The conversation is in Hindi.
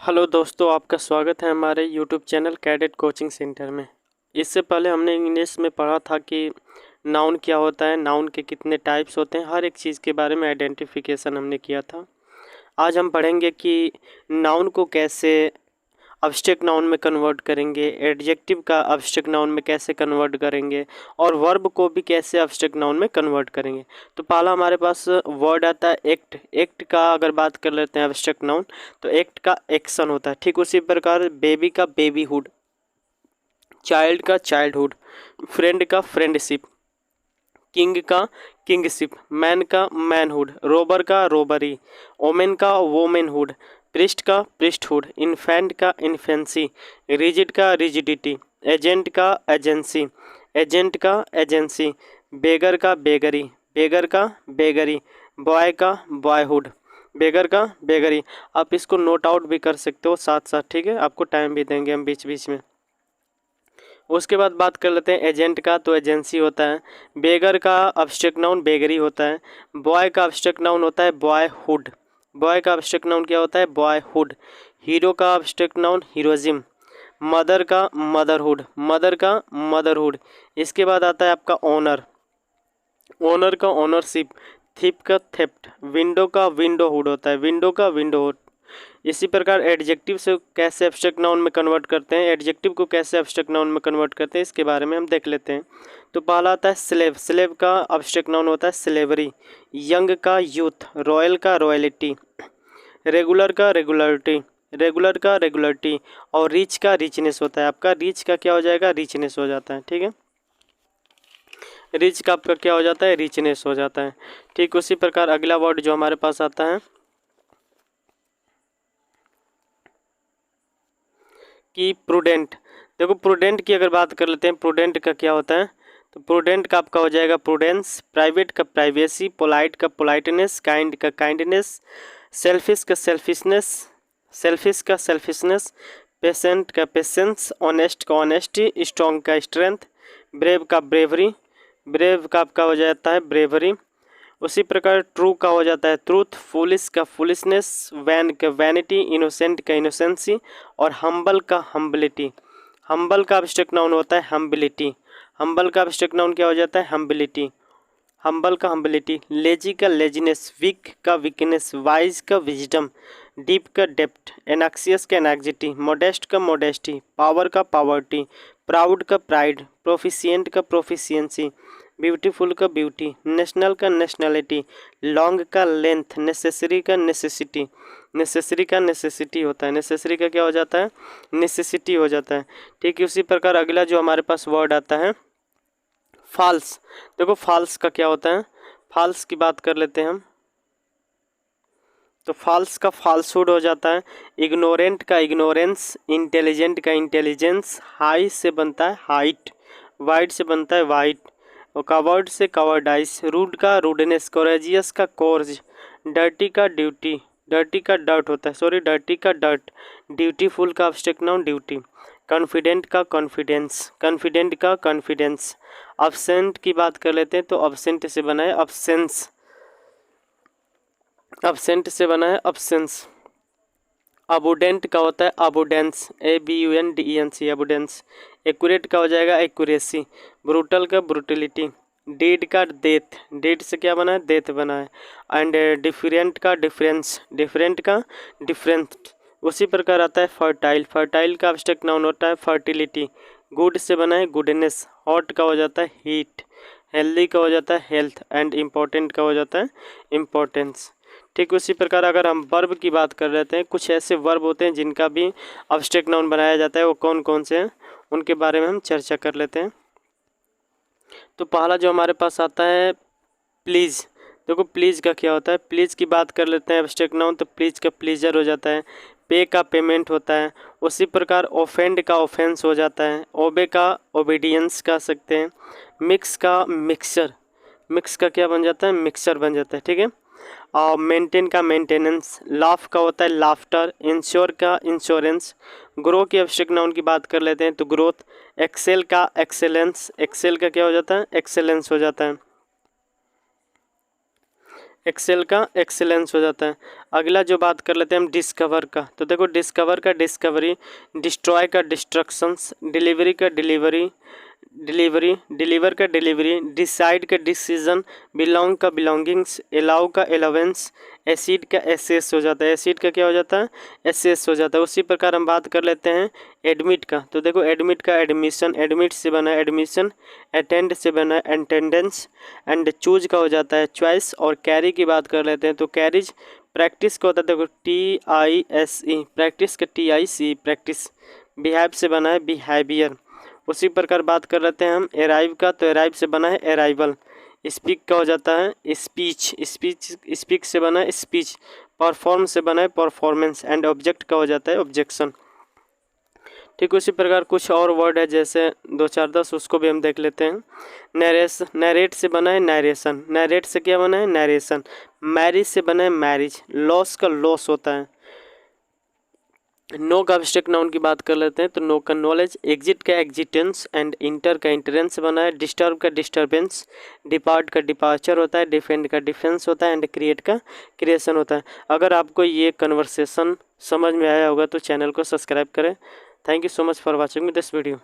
हेलो दोस्तों, आपका स्वागत है हमारे YouTube channel cadet coaching centre में। इससे पहले हमने इंग्लिश में पढ़ा था कि नाउन क्या होता है, नाउन के कितने टाइप्स होते हैं, हर एक चीज़ के बारे में आइडेंटिफिकेशन हमने किया था। आज हम पढ़ेंगे कि नाउन को कैसे अब्स्ट्रैक्ट नाउन में कन्वर्ट करेंगे, एडजेक्टिव का अब्स्ट्रैक्ट नाउन में कैसे कन्वर्ट करेंगे और वर्ब को भी कैसे अब्स्ट्रैक्ट नाउन में कन्वर्ट करेंगे। तो पहला हमारे पास वर्ड आता है एक्ट। एक्ट का अगर बात कर लेते हैं अब्स्ट्रैक्ट नाउन, तो एक्ट का एक्शन होता है। ठीक उसी प्रकार बेबी का बेबीहुड, चाइल्ड का चाइल्डहुड, फ्रेंड का फ्रेंडशिप, किंग का किंगशिप, मैन का मैनहुड, रोबर का रोबरी, ओमेन का वोमेनहुड, प्रिस्ट का प्रिस्टहुड, इन्फेंट का इन्फेंसी, रिजिड का रिजिडिटी, एजेंट का एजेंसी, एजेंट का एजेंसी, बेगर का बेगरी, बेगर का बेगरी, बॉय का बॉयहुड, बेगर का बेगरी। आप इसको नोट आउट भी कर सकते हो साथ साथ, ठीक है। आपको टाइम भी देंगे हम बीच बीच में। उसके बाद बात कर लेते हैं एजेंट का, तो एजेंसी होता है। बेगर का अब्स्ट्रैक्ट नाउन बेगरी होता है। बॉय का अब्स्ट्रैक्ट नाउन होता है बॉयहुड। बॉय का अब्स्ट्रैक्ट नाउन क्या होता है? बॉयहुड। हीरो का अब्स्ट्रैक्ट नाउन हीरोइज्म। मदर का मदरहुड, मदर का मदरहुड। इसके बाद आता है आपका ऑनर, ओनर का ओनरशिप, थिप का थेफ्ट, विंडो का विंडोहुड होता है, विंडो का विंडोहुड। इसी प्रकार एडजेक्टिव से कैसे एब्स्ट्रैक्ट नाउन में कन्वर्ट करते हैं, एडजेक्टिव को कैसे एब्स्ट्रैक्ट नाउन में कन्वर्ट करते हैं, इसके बारे में हम देख लेते हैं। तो पहला आता है स्लेव। स्लेव का एब्स्ट्रैक्ट नाउन होता है स्लेवरी। यंग का यूथ, रॉयल का रॉयलिटी, रेगुलर का रेगुलरिटी, रेगुलर का रेगुलरिटी, और रिच का रिचनेस होता है। आपका रिच का क्या हो जाएगा? रिचनेस हो जाता है, ठीक है। रिच का आपका क्या हो जाता है? रिचनेस हो जाता है। ठीक उसी प्रकार अगला वर्ड जो हमारे पास आता है कि प्रूडेंट। देखो प्रूडेंट की अगर बात कर लेते हैं, प्रूडेंट का क्या होता है? तो प्रूडेंट का आपका हो जाएगा प्रूडेंस, प्राइवेट का प्राइवेसी, पोलाइट का पोलाइटनेस, काइंड का काइंडनेस, सेल्फिश का सेल्फिशनेस, सेल्फिश का सेल्फिशनेस, पेशेंट का पेशेंस, ऑनेस्ट का ऑनेस्टी, स्ट्रॉन्ग का स्ट्रेंथ, ब्रेव का ब्रेवरी, ब्रेव का आपका हो जाता है ब्रेवरी। उसी प्रकार ट्रू का हो जाता है ट्रूथ, फुलिश का फुलिशनेस, वैन का वैनिटी, इनोसेंट का इनोसेंसी, और हम्बल का हम्बिलिटी। हम्बल का एब्स्ट्रैक्ट नाउन होता है हम्बिलिटी। हम्बल का एब्स्ट्रैक्ट नाउन क्या हो जाता है? हम्बिलिटी। हम्बल का हम्बिलिटी। लेजी का लेजीनेस, वीक का वीकनेस, वाइज का विजडम, डीप का डेप्थ, एनाक्सियस का एनाक्सिटी, मोडेस्ट का मोडेस्टी, पावर का पावर्टी, प्राउड का प्राइड, प्रोफिशिएंट का प्रोफिशिएंसी, ब्यूटीफुल का ब्यूटी, नेशनल का नेशनैलिटी, लॉन्ग का लेंथ, नेसेसरी का नेसेसिटी, नेसेसरी का नेसेसिटी होता है, नेसेसरी का क्या हो जाता है? नेसेसिटी हो जाता है। ठीक है। उसी प्रकार अगला जो हमारे पास वर्ड आता है फॉल्स। देखो फॉल्स का क्या होता है? फॉल्स की बात कर लेते हैं हम, तो फॉल्स का फॉल्सहुड हो जाता है। इग्नोरेंट का इग्नोरेंस, इंटेलिजेंट का इंटेलिजेंस, हाई से बनता है हाइट, वाइड से बनता है वाइट, और कवर्ड से कवर्डाइस, रूड का रूडनेस, कोरेजियस का कोर्ज, डर्टी का ड्यूटी, डर्टी का डर्ट होता है, सॉरी डर्टी का डर्ट, ड्यूटीफुल का एब्स्ट्रैक्ट नाउन ड्यूटी, कॉन्फिडेंट का कॉन्फिडेंस, कॉन्फिडेंट का कॉन्फिडेंस। अब्सेंट की बात कर लेते हैं, तो अब्सेंट से बना है अब्सेंस, अब्सेंट से बना है अब्सेंस। अबुडेंट का होता है अबुडेंस, ABUNDENC, अबुडेंस। एक्यूरेट का हो जाएगा एक्यूरेसी, ब्रूटल का ब्रूटलिटी, डेड का डेथ, डेड से क्या बना है? डेथ बना है, एंड डिफरेंट का डिफरेंस, डिफरेंट का डिफरेंस। उसी प्रकार आता है फर्टाइल। फर्टाइल का एब्स्ट्रैक्ट नाउन होता है फर्टिलिटी, गुड से बना है गुडनेस, हॉट का हो जाता है हीट, हेल्दी का हो जाता है हेल्थ, एंड इम्पोर्टेंट का हो जाता है इम्पोर्टेंस। ठीक उसी प्रकार अगर हम वर्ब की बात कर लेते हैं, कुछ ऐसे वर्ब होते हैं जिनका भी एब्स्ट्रैक्ट नाउन बनाया जाता है, वो कौन कौन से हैं उनके बारे में हम चर्चा कर लेते हैं। तो पहला जो हमारे पास आता है प्लीज़। देखो प्लीज़ का क्या होता है? प्लीज़ की बात कर लेते हैं एब्स्ट्रैक्ट नाउन, तो प्लीज़ का प्लीजर हो जाता है, पे का पेमेंट होता है। उसी प्रकार ऑफेंड का ऑफेंस हो जाता है, ओबे का ओबीडियंस कह सकते हैं, मिक्स का मिक्सचर, मिक्स का क्या बन जाता है? मिक्सचर बन जाता है, ठीक है। और मेंटेन का मेंटेनेंस, लाफ का होता है लाफ्टर, इंश्योर का इंश्योरेंस। ग्रो की एब्स्ट्रैक्ट नाउन की बात कर लेते हैं, तो ग्रोथ। एक्सेल का एक्सेलेंस, एक्सेल का क्या हो जाता है? एक्सेलेंस हो जाता है। एक्सेल का एक्सेलेंस हो जाता है। अगला जो बात कर लेते हैं हम डिस्कवर का, तो देखो डिस्कवर का डिस्कवरी, डिस्ट्रॉय का डिस्ट्रक्शंस, डिलीवरी का डिलीवरी, डिलीवर का डिलीवरी, डिसाइड का डिसीजन, बिलोंग का बिलोंगिंग्स, अलाउ का अलाउंस, एसिड का एसेस हो जाता है। एसिड का क्या हो जाता है? एसेस हो जाता है। उसी प्रकार हम बात कर लेते हैं एडमिट का, तो देखो एडमिट का एडमिशन, एडमिट से बना है एडमिशन, अटेंड से बना है अटेंडेंस, एंड चूज का हो जाता है चॉइस, और कैरी की बात कर लेते हैं तो कैरिज, प्रैक्टिस का होता है देखो TISE, प्रैक्टिस का TIC प्रैक्टिस, बिहेव से बना है बिहेवियर। उसी प्रकार बात कर लेते हैं हम अराइव का, तो अराइव से बना है अराइवल। स्पीक का हो जाता है स्पीच, स्पीक से बना है स्पीच, परफॉर्म से बना है परफॉर्मेंस, एंड ऑब्जेक्ट का हो जाता है ऑब्जेक्शन। ठीक उसी प्रकार कुछ और वर्ड है जैसे 2 4 10, उसको भी हम देख लेते हैं। नरेट से बना है नरेशन, नरेट से क्या बना है? नरेशन। मैरिज से बना है मैरिज, लॉस का लॉस होता है। नो का एब्स्ट्रैक्ट नाउन की बात कर लेते हैं तो नो का नॉलेज, एग्जिट का एग्जिटेंस, एंड इंटर का इंटरेंस बना है, डिस्टर्ब का डिस्टर्बेंस, डिपार्ट का डिपार्चर होता है, डिफेंड का डिफेंस होता है, एंड क्रिएट का क्रिएशन होता है। अगर आपको ये कन्वर्सेशन समझ में आया होगा तो चैनल को सब्सक्राइब करें। Thank you so much for watching this video.